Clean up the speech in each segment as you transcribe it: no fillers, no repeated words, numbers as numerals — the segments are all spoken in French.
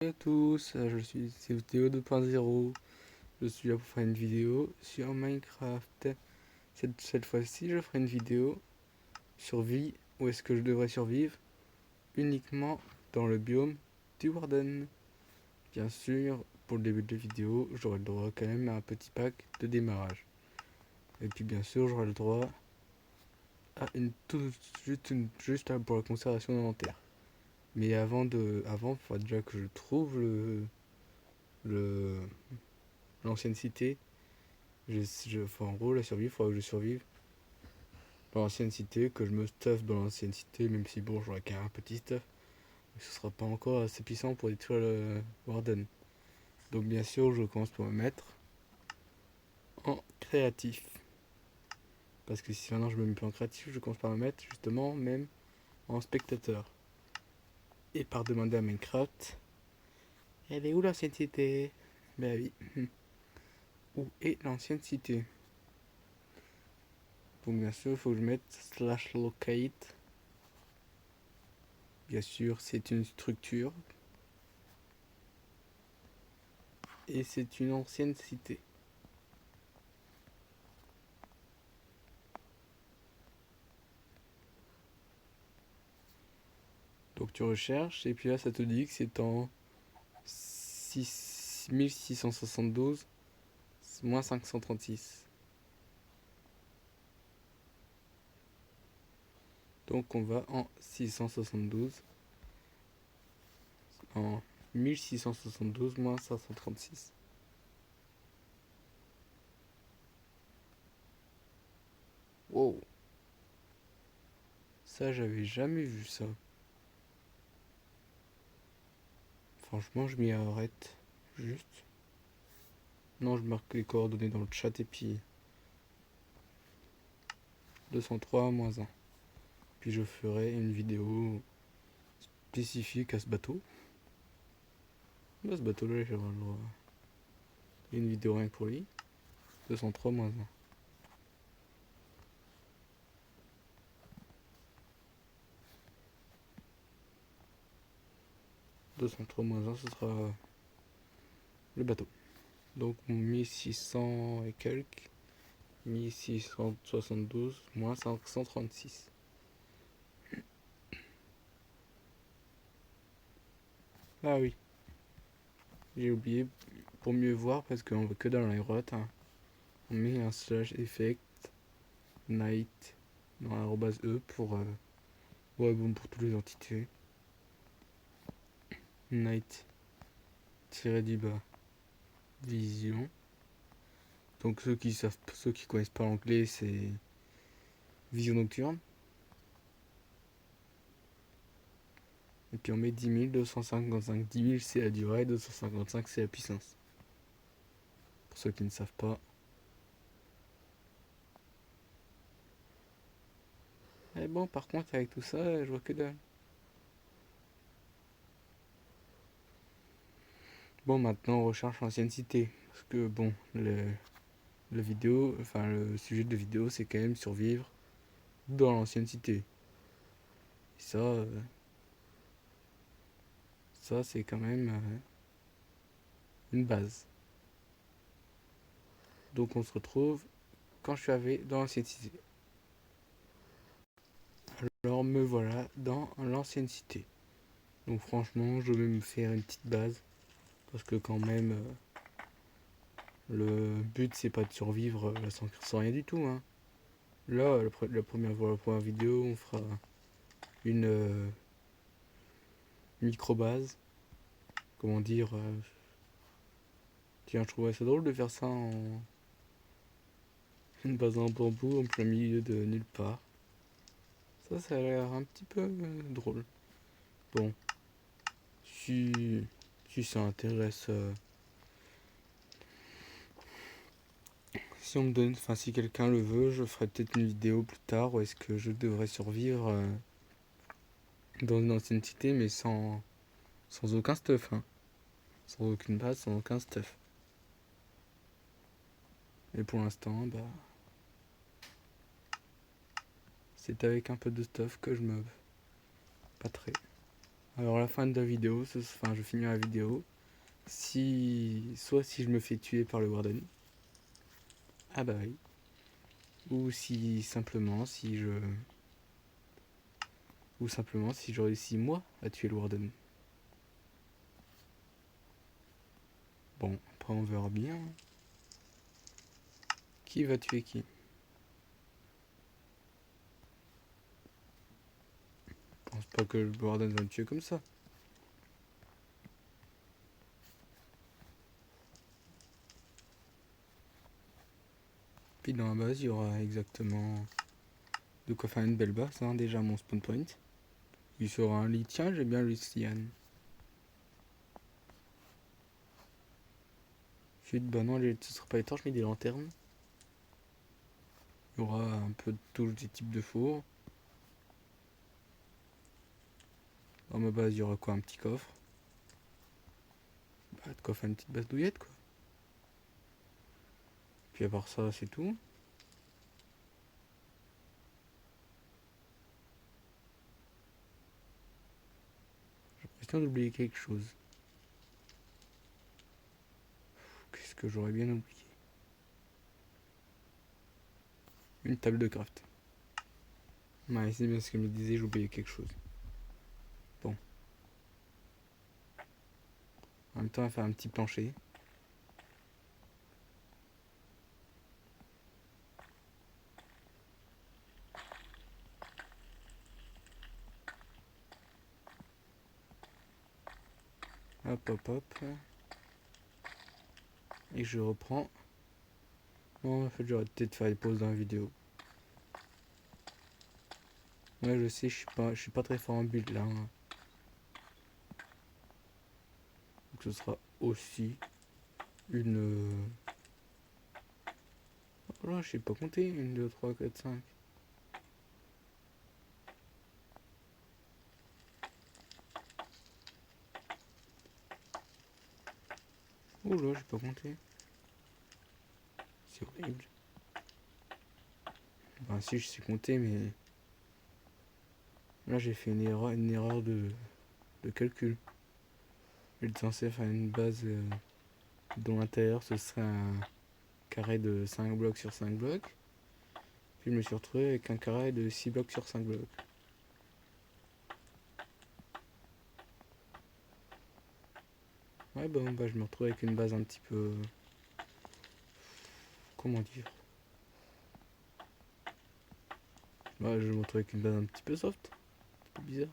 Bonjour à tous, c'est Théo 2.0. Je suis là pour faire une vidéo sur Minecraft. Cette fois-ci, je ferai une vidéo survie, où est-ce que je devrais survivre uniquement dans le biome du Warden. Bien sûr, pour le début de la vidéo, j'aurai le droit quand même à un petit pack de démarrage. Et puis bien sûr, j'aurai le droit à juste pour la conservation d'inventaire. Mais avant, il faudra déjà que je trouve le l'ancienne cité. En gros, la survie, il faudra que je survive dans l'ancienne cité, que je me stuff dans l'ancienne cité, même si bon, j'aurai qu'un petit stuff. Mais ce sera pas encore assez puissant pour détruire le Warden. Donc bien sûr, je commence par me mettre en créatif. Parce que si maintenant je me mets plus en créatif, je commence par me mettre justement même en spectateur. Et par demander à Minecraft, elle est où l'ancienne cité? Ben oui. Où est l'ancienne cité? Donc bien sûr, il faut que je mette slash locate. Bien sûr, c'est une structure. Et c'est une ancienne cité. Donc tu recherches, et puis là ça te dit que c'est en 1672 moins 536. Donc on va en 672, en 1672 moins 536. Wow, ça j'avais jamais vu ça. Franchement, je m'y arrête juste. Non, je marque les coordonnées dans le chat et puis 203 moins 1. Puis je ferai une vidéo spécifique à ce bateau. Là, ce bateau-là, j'ai le droit. Une vidéo rien que pour lui. 203 moins 1. 203 moins 1, ce sera le bateau. Donc 1600 et quelques. 1672 moins 536. Ah oui, j'ai oublié, pour mieux voir, parce qu'on voit que dans les routes, hein, on met un slash effect night dans l'arrobase e pour ouais, bon, pour toutes les entités. Night du bas vision. Donc ceux qui connaissent pas l'anglais, c'est vision nocturne. Et puis on met 10 255. 10 000 c'est la durée, 255 c'est la puissance. Pour ceux qui ne savent pas. Et bon, par contre, avec tout ça, je vois que dalle. Bon, maintenant on recherche l'ancienne cité. Parce que bon, le sujet de vidéo, c'est quand même survivre dans l'ancienne cité. Et ça c'est quand même une base. Donc on se retrouve quand je suis arrivé dans l'ancienne cité. Alors me voilà dans l'ancienne cité. Donc franchement, je vais me faire une petite base. Parce que quand même, le but c'est pas de survivre sans rien du tout, hein. Là, la première vidéo, on fera une micro-base. Comment dire tiens, je trouverais ça drôle de faire ça en une base en bambou en plein milieu de nulle part. Ça a l'air un petit peu drôle. Bon, si, si ça intéresse, si on me donne, enfin si quelqu'un le veut, je ferai peut-être une vidéo plus tard où est-ce que je devrais survivre dans une ancienne cité, mais sans aucun stuff, hein. Sans aucune base, sans aucun stuff. Et pour l'instant, bah, c'est avec un peu de stuff que je me... Pas très. Alors, à la fin de la vidéo, enfin, je finis la vidéo. Soit si je me fais tuer par le Warden. Ah bah oui. Ou simplement si je réussis moi à tuer le Warden. Bon, après on verra bien. Qui va tuer qui? Je pense pas que le Warden va me tuer comme ça. Puis dans la base, il y aura exactement de quoi faire une belle base, hein, déjà mon spawn point. Il sera un lit. Tiens, j'aime bien le Cyan. Ensuite, bah non, ce sera pas étanche, mais des lanternes. Il y aura un peu de tous les types de fours. Dans ma base, il y aura quoi? Un petit coffre. Bah, de quoi faire une petite base douillette, quoi. Puis à part ça, c'est tout. J'ai l'impression d'oublier quelque chose. Qu'est-ce que j'aurais bien oublié? Une table de craft. Ouais, c'est bien ce que je me disais, j'oubliais quelque chose. Bon. En même temps, on va faire un petit plancher. Hop, hop, hop. Et je reprends. Bon, en fait, j'aurais peut-être faire des pauses dans la vidéo. Ouais, je sais, je suis pas très fort en build là, hein. Donc ce sera aussi une. Oh là, je sais pas compter. 1, 2, 3, 4, 5. Oh là, j'ai pas compté. C'est horrible. Bah si, je sais compter, mais là j'ai fait une erreur de calcul. J'étais censé faire une base dont l'intérieur ce serait un carré de 5 blocs sur 5 blocs. Puis je me suis retrouvé avec un carré de 6 blocs sur 5 blocs. Ouais, bon, bah je me retrouve avec une base un petit peu. Comment dire? Bah, je me retrouve avec une base un petit peu soft. Un peu bizarre.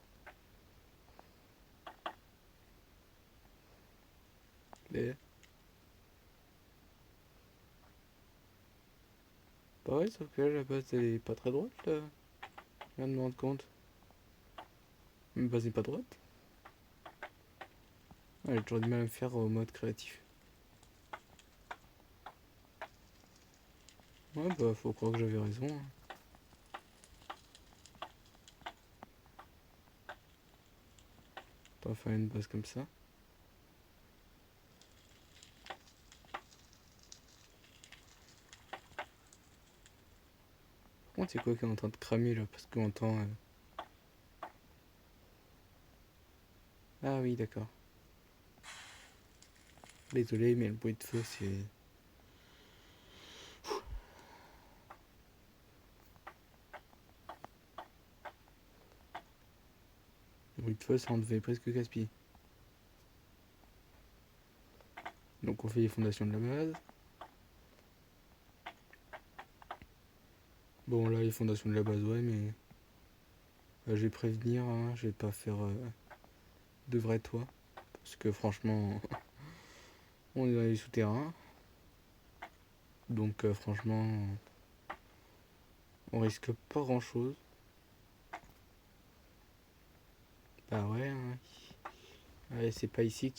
Mais. Bah ouais, sauf que là, la base elle est pas très droite là. Je viens de me rendre compte. Ma base est pas droite. Ouais, j'ai toujours du mal à me faire au mode créatif. Ouais, bah faut croire que j'avais raison, hein. On va faire une base comme ça. Par contre, c'est quoi qui est en train de cramer là? Parce qu'on entend. Ah oui, d'accord. Désolé, mais le bruit de feu, c'est. Le bruit de feu, ça en devait presque casse-pied. Donc, on fait les fondations de la base. Bon, là, les fondations de la base, ouais, mais. Je vais prévenir, hein, je vais pas faire de vrai toit. Parce que franchement, on est dans les souterrains. Donc, franchement, on risque pas grand chose. Bah ouais, hein. Ouais, c'est pas ici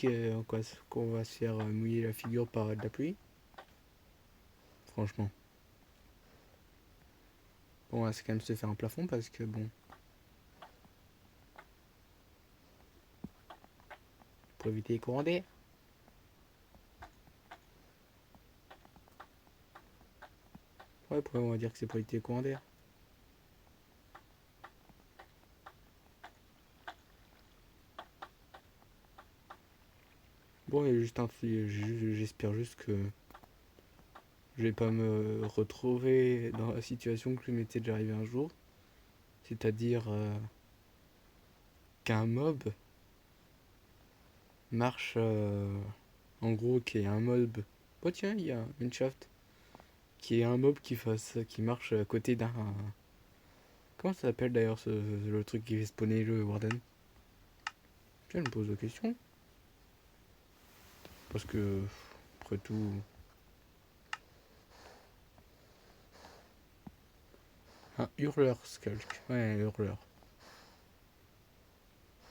qu'on va se faire mouiller la figure par de la pluie. Franchement. Bon, on va quand même se faire un plafond parce que bon. Pour éviter les courants d'air. Ouais, on va dire que c'est pour éviter les courants d'air. Bon, il y a juste un truc, j'espère juste que je vais pas me retrouver dans la situation que je m'étais déjà arrivé un jour. C'est-à-dire qu'un mob marche, en gros, qui est un mob. Oh tiens, il y a une shaft. Qui est un mob qui marche à côté d'un. Comment ça s'appelle d'ailleurs le truc qui fait spawner le Warden? Tiens, je me pose la question. Parce que, après tout. Un hurleur, Skulk. Ouais, un hurleur.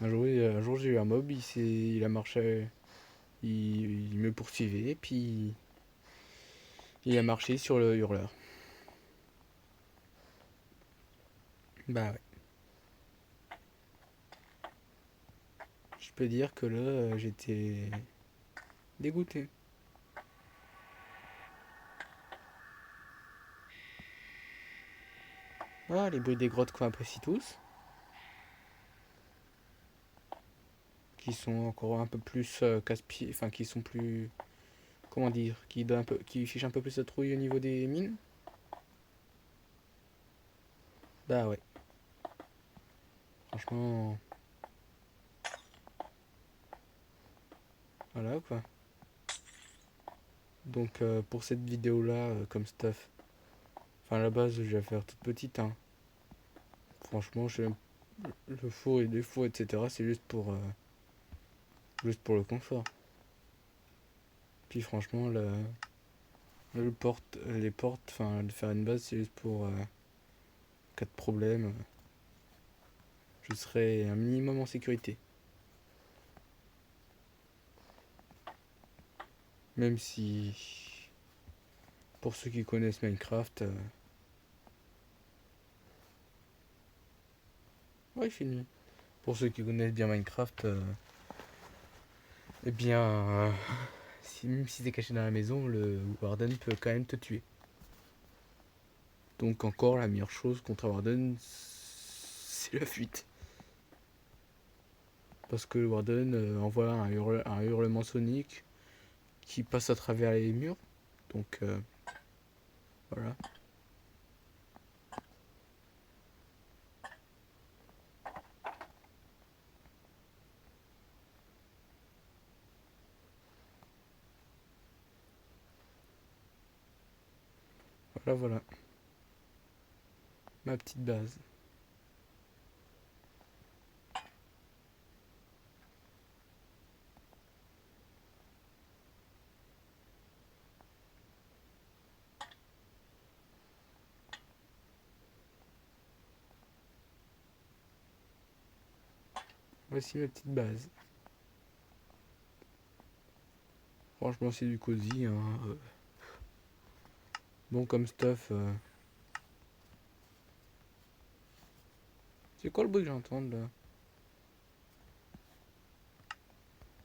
Un jour j'ai eu un mob, il a marché. Il me poursuivait, puis il a marché sur le hurleur. Bah ouais. Je peux dire que là, j'étais dégoûté. Ah, les bruits des grottes qu'on apprécie tous. Qui sont encore un peu plus casse-pieds. Enfin, qui sont plus. Comment dire? Qui fichent un peu plus la trouille au niveau des mines. Bah ouais. Franchement. Voilà quoi. Donc pour cette vidéo là, comme stuff. Enfin, à la base, je vais faire toute petite. Hein. Franchement, le four et les fours, etc. C'est juste pour le confort. Puis franchement, les portes, enfin, de faire une base, c'est juste pour cas de problème. Je serai un minimum en sécurité. Même si, pour ceux qui connaissent Minecraft, ouais, fini. Pour ceux qui connaissent bien Minecraft, eh bien, même si t'es caché dans la maison, le Warden peut quand même te tuer. Donc encore la meilleure chose contre un Warden, c'est la fuite. Parce que le Warden envoie un hurlement sonique qui passe à travers les murs. Donc voilà. Voilà. Ma petite base. Voici ma petite base. Franchement, c'est du cosy. Hein. Bon comme stuff. C'est quoi le bruit que j'entends là?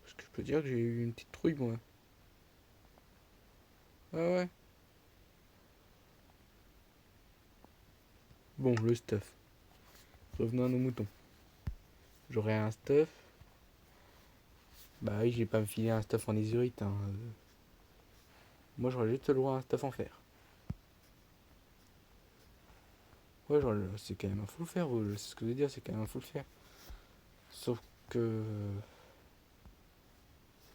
Parce que je peux dire que j'ai eu une petite trouille moi. Ah ouais. Bon, le stuff. Revenons à nos moutons. J'aurais un stuff. Bah oui, j'ai pas me filer un stuff en isurite. Hein. Moi, j'aurais juste le droit à un stuff en fer. Ouais, genre, c'est quand même un full fer. C'est ce que je veux dire, c'est quand même un full fer. Sauf que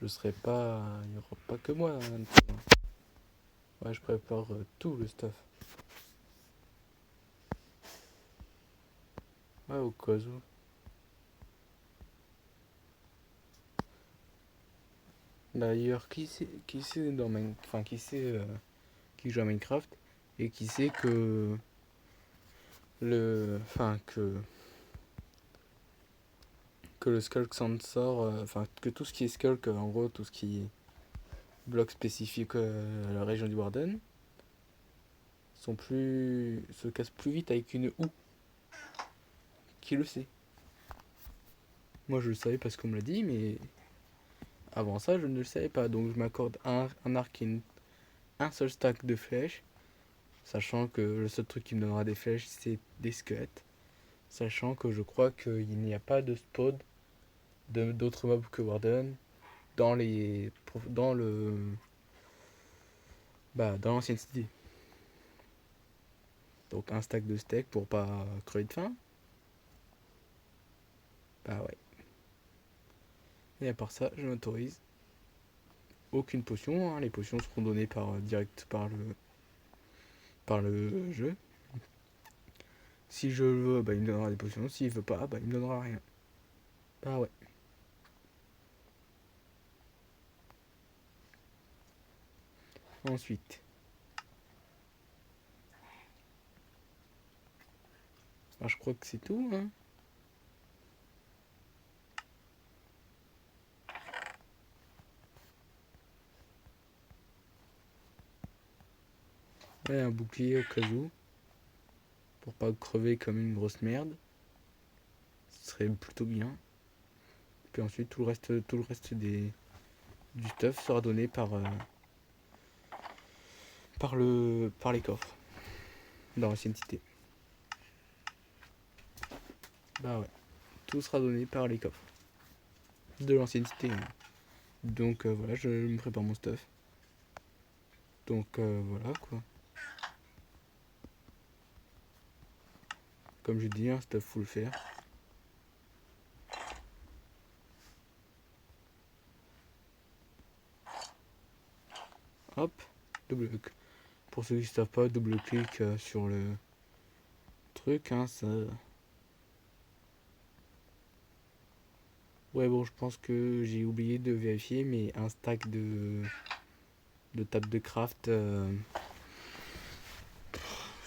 je serai pas. Il n'y aura pas que moi. Hein. Ouais, je prépare tout le stuff. Ouais, au cas où. D'ailleurs, qui sait dans enfin, qui sait qui joue à Minecraft et qui sait que que le Skulk s'en sort, enfin que tout ce qui est Skulk, en gros tout ce qui est bloc spécifique à la région du Warden, se cassent plus vite avec une houe. Qui le sait? Moi je le savais parce qu'on me l'a dit, mais avant ça je ne le savais pas. Donc je m'accorde un arc et un seul stack de flèches, sachant que le seul truc qui me donnera des flèches c'est des squelettes. Sachant que je crois qu'il n'y a pas de spawn d'autres mobs que Warden. dans dans dans l'ancienne cité. Donc un stack de steak pour pas crever de faim. Bah ouais. Et à part ça, je n'autorise aucune potion, hein. Les potions seront données direct par le jeu. Si je veux, bah il me donnera des potions. S'il veut pas, bah il me donnera rien. Bah ouais. Ensuite. Bah, je crois que c'est tout, hein. Ouais, un bouclier au cas où. Pour pas crever comme une grosse merde. Ce serait plutôt bien. Puis ensuite tout le reste du stuff sera donné par les coffres. Dans l'ancienne cité. Bah ouais. Tout sera donné par les coffres. De l'ancienne cité, hein. Donc voilà, je me prépare mon stuff. Donc voilà quoi. Comme je dis, un stuff faut le faire. Hop, double clic. Pour ceux qui ne savent pas, double clic sur le truc, hein, ça. Ouais bon, je pense que j'ai oublié de vérifier, mais un stack de table de craft, ce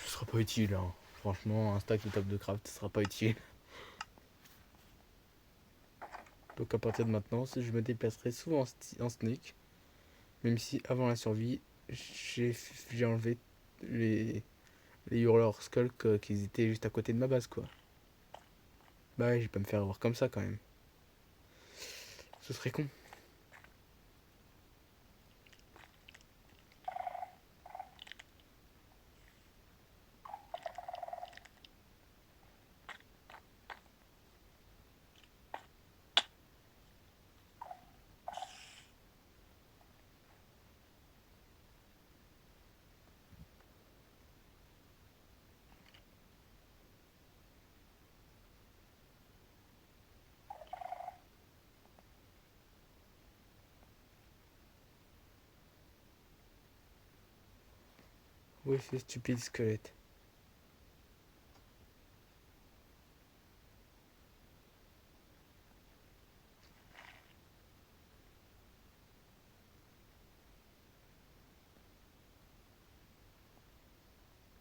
sera pas utile, hein. Franchement, un stack de table de craft, ce sera pas utile. Donc à partir de maintenant, je me déplacerai souvent en sneak. Même si avant la survie, j'ai enlevé les, les hurleurs skulk qui étaient juste à côté de ma base quoi. Bah ouais, je vais pas me faire avoir comme ça quand même. Ce serait con. Oui, c'est stupide squelette.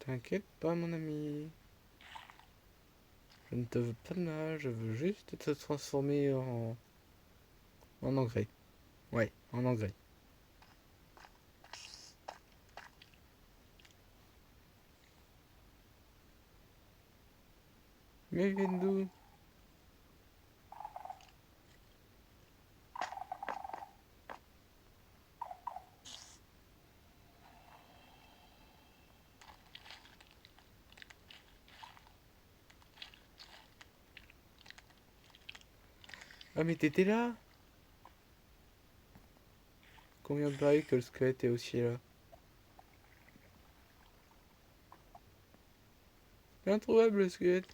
T'inquiète pas mon ami. Je ne te veux pas de mal, je veux juste te transformer en engrais. Ouais, en engrais. Mais viens d'où? Ah mais t'étais là? Combien de pareil que le squelette est aussi là? Introuvable le squelette.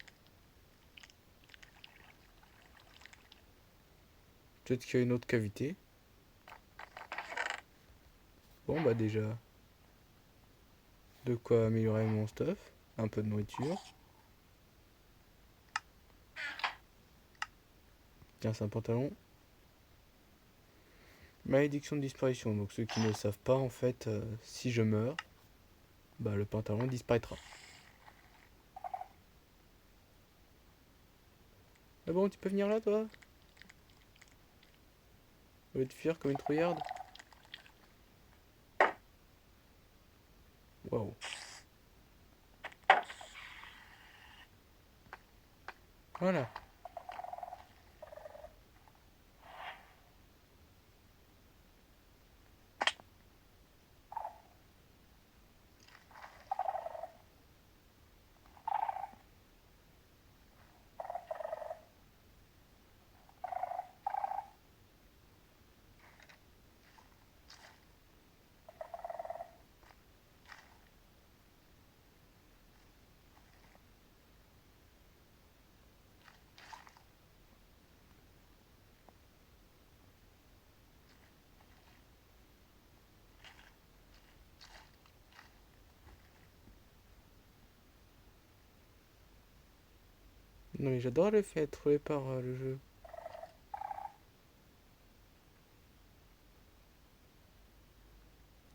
Peut-être qu'il y a une autre cavité. Bon bah déjà, de quoi améliorer mon stuff. Un peu de nourriture. Tiens, c'est un pantalon. Malédiction de disparition. Donc ceux qui ne le savent pas, en fait, si je meurs, bah le pantalon disparaîtra. Ah bon, tu peux venir là, toi? Au lieu de fuir comme une trouillarde. Waouh. Voilà. Non mais j'adore le fait trouvé par le jeu.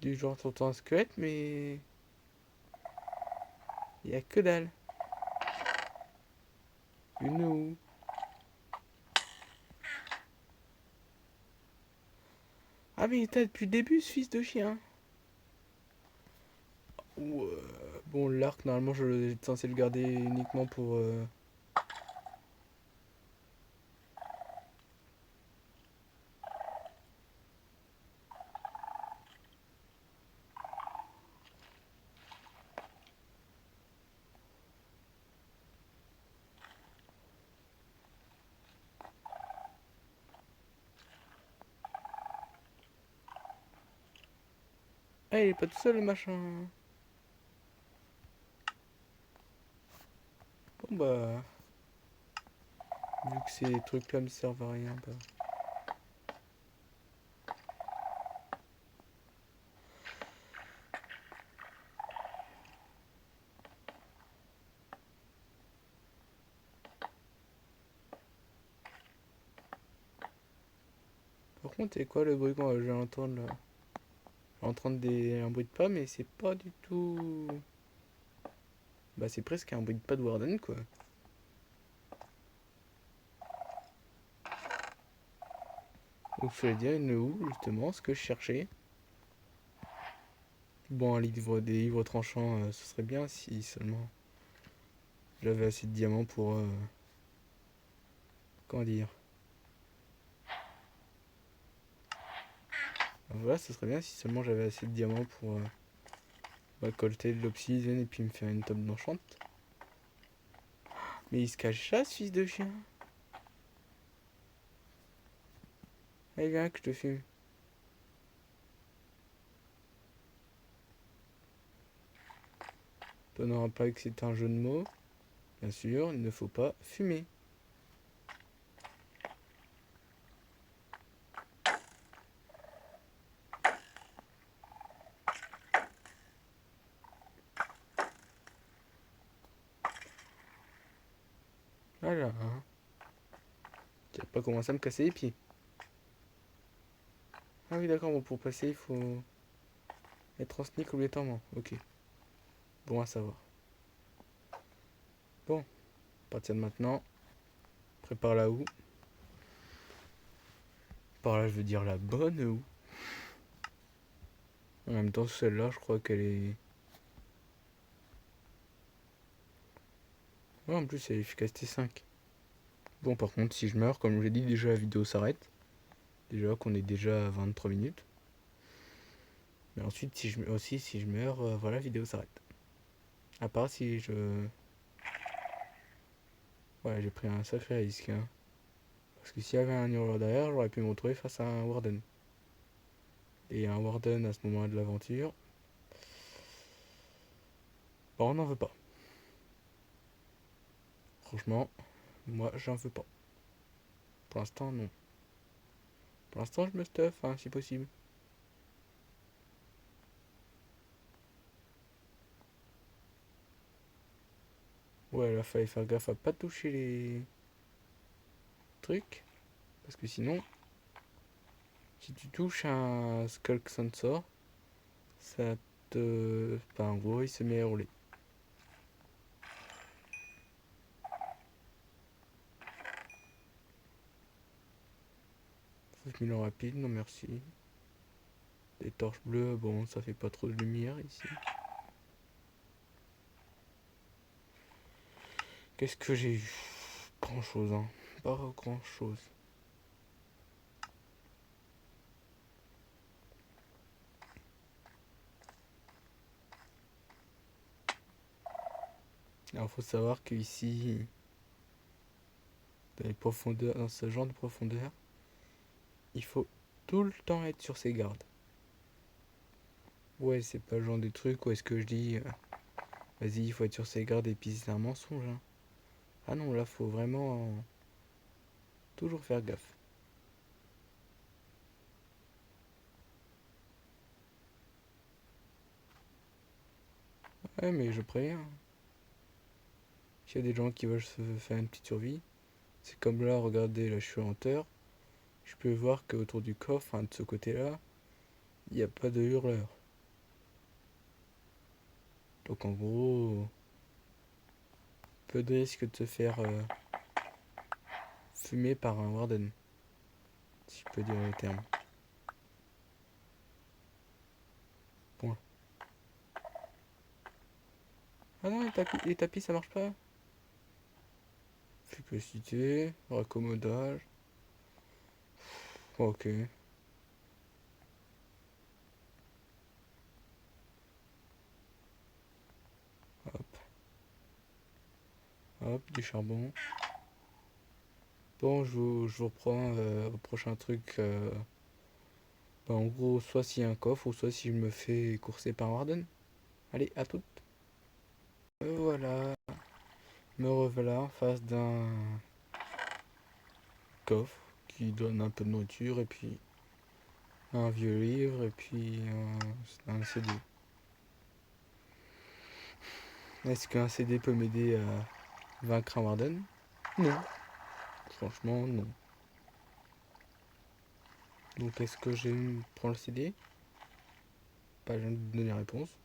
Du genre t'entends un squelette mais il y a que dalle. Une ou. Ah mais t'as depuis le début ce fils de chien. Ou, bon l'arc normalement je suis censé le garder uniquement pour Ah il est pas tout seul le machin. Bon bah vu que ces trucs là me servent à rien bah. Par contre c'est quoi le bruit que je vais entendre là? Je vais entendre un bruit de pas mais c'est pas du tout. Bah c'est presque un bruit de pas de Warden quoi. Donc je vais dire une où justement ce que je cherchais. Bon un livre des livres tranchants ce serait bien si seulement j'avais assez de diamants pour comment dire. Voilà ce serait bien si seulement j'avais assez de diamants pour collecter de l'obsidian et puis me faire une tome d'enchant. Mais il se cache là ce fils de chien. Allez viens que je te fume. Toi n'auras pas que c'est un jeu de mots. Bien sûr, il ne faut pas fumer. Voilà, hein. Tu vas pas commencer à me casser les pieds. Ah oui d'accord, bon pour passer il faut être en sneak obligatoirement. Ok. Bon à savoir. Bon, à partir de maintenant, prépare la houe. Par là je veux dire la bonne houe. En même temps celle-là je crois qu'elle est. Ouais en plus elle est efficacité 5. Bon par contre si je meurs, comme je l'ai dit déjà la vidéo s'arrête. Déjà qu'on est déjà à 23 minutes. Mais ensuite si je meurs, voilà la vidéo s'arrête. À part si je. Ouais j'ai pris un sacré risque hein. Parce que s'il y avait un hurleur derrière, j'aurais pu me retrouver face à un warden. Et un warden à ce moment de l'aventure, bon, on n'en veut pas. Franchement, moi j'en veux pas. Pour l'instant, non. Pour l'instant, je me stuff, hein, si possible. Ouais, là, fallait faire gaffe à pas toucher les trucs. Parce que sinon, si tu touches un Skulk Sensor, ça te. Enfin, en gros, il se met à rouler. 5000 en rapide, non merci. Des torches bleues, bon, ça fait pas trop de lumière ici. Qu'est-ce que j'ai eu? Grand chose, hein. Pas grand chose. Alors, faut savoir que ici, dans les profondeurs, dans ce genre de profondeur, il faut tout le temps être sur ses gardes. Ouais, c'est pas le genre de truc où est-ce que je dis, vas-y, il faut être sur ses gardes et puis c'est un mensonge. Hein. Ah non, là, faut vraiment toujours faire gaffe. Ouais, mais je préviens. S'il y a des gens qui veulent se faire une petite survie, c'est comme là, regardez, là je suis en hauteur. Je peux voir qu'autour du coffre, enfin de ce côté-là, il n'y a pas de hurleur. Donc en gros, peu de risque de se faire fumer par un warden, si je peux dire le terme. Bon. Ah non, les tapis ça marche pas. Efficacité, raccommodage. Ok. Hop, hop, du charbon. Bon, je vous reprends au prochain truc. Bah, en gros, soit s'il y a un coffre, ou soit si je me fais courser par un warden. Allez, à toutes. Voilà, me revoilà en face d'un coffre qui donne un peu de nourriture et puis un vieux livre et puis un CD. Est-ce qu'un CD peut m'aider à vaincre un warden? Non, franchement non. Donc est-ce que je prends le CD? Pas, je viens de donner la réponse.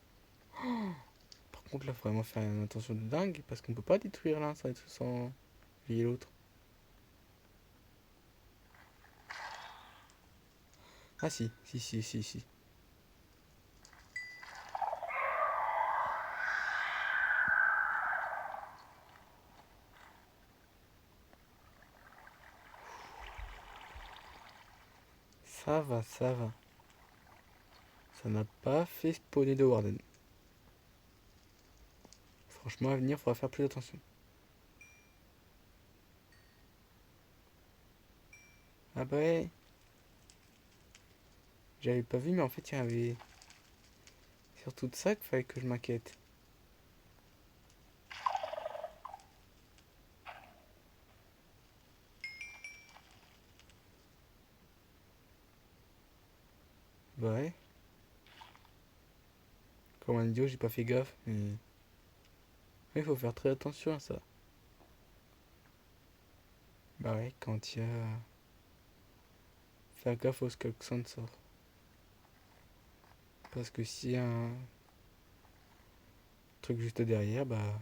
Par contre là, faut vraiment faire une attention de dingue parce qu'on peut pas détruire l'un sans lier l'autre. Ah si, si, si, si, si. Ça va, ça va. Ça n'a pas fait spawner de warden. Franchement, à venir, il faudra faire plus attention. Ah bah ouais, j'avais pas vu, mais en fait, il y avait surtout de ça qu'il fallait que je m'inquiète. Bah ouais, comme un idiot, j'ai pas fait gaffe, mais il faut faire très attention à ça. Bah ouais, quand il y a... Faire gaffe au Skulk sort. Parce que s'il y a un truc juste derrière, bah...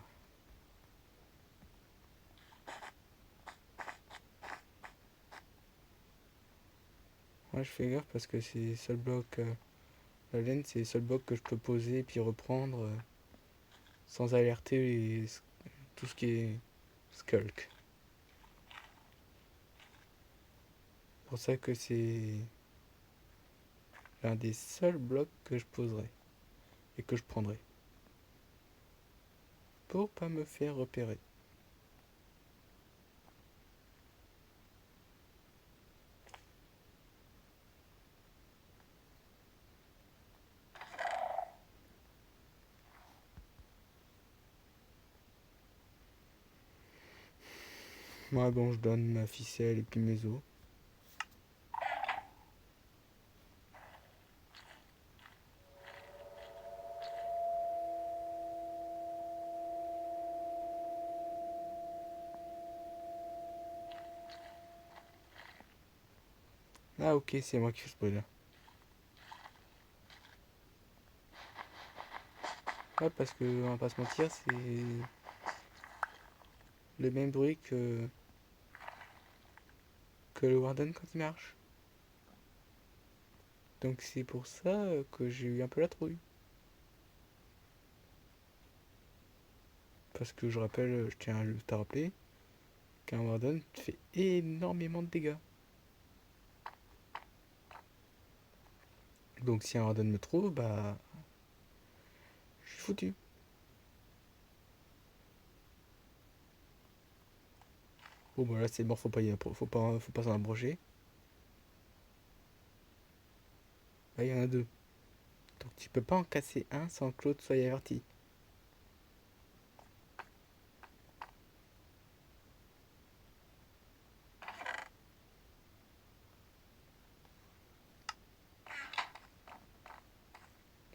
Moi, je fais gaffe parce que c'est les seuls blocs... la laine, c'est les seuls blocs que je peux poser et puis reprendre sans alerter tout ce qui est Skulk. C'est pour ça que c'est l'un des seuls blocs que je poserai et que je prendrai. Pour pas me faire repérer. Moi, bon, je donne ma ficelle et puis mes os. Ah ok, c'est moi qui fais ce bruit là. Ouais, parce que, on va pas se mentir, c'est le même bruit que le Warden quand il marche. Donc c'est pour ça que j'ai eu un peu la trouille. Parce que je rappelle, je tiens à te rappeler qu'un Warden fait énormément de dégâts. Donc si un Warden me trouve, bah je suis foutu. Bon bah là c'est mort, faut pas s'en approcher. Là il y en a deux. Donc tu peux pas en casser un sans que l'autre soit averti.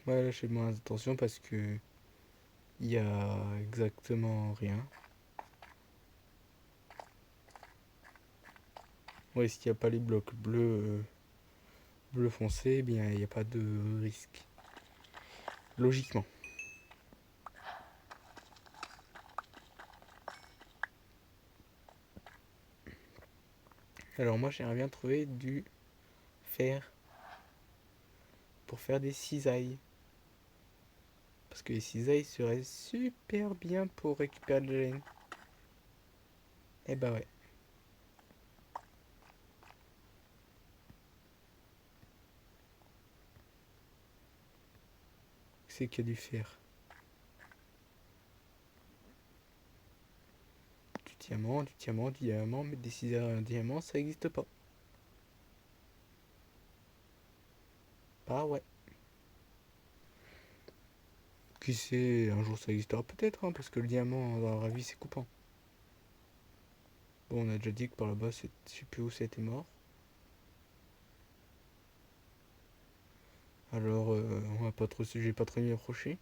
Ouais, là je fais moins attention parce que il y a exactement rien. Ouais, s'il n'y a pas les blocs bleus, bleu foncé, eh bien il n'y a pas de risque. Logiquement. Alors moi j'aimerais bien trouver du fer pour faire des cisailles. Parce que les cisailles seraient super bien pour récupérer de la laine. Eh bah ouais. C'est qu'il y a du fer. Du diamant, mais des cisailles en diamant, ça n'existe pas. Bah ouais. Qui sait, un jour ça existera peut-être, hein, parce que le diamant dans la vie c'est coupant. Bon, on a déjà dit que par là-bas, je sais plus où c'était mort. Alors, on va pas trop, j'ai pas trop m'y approcher.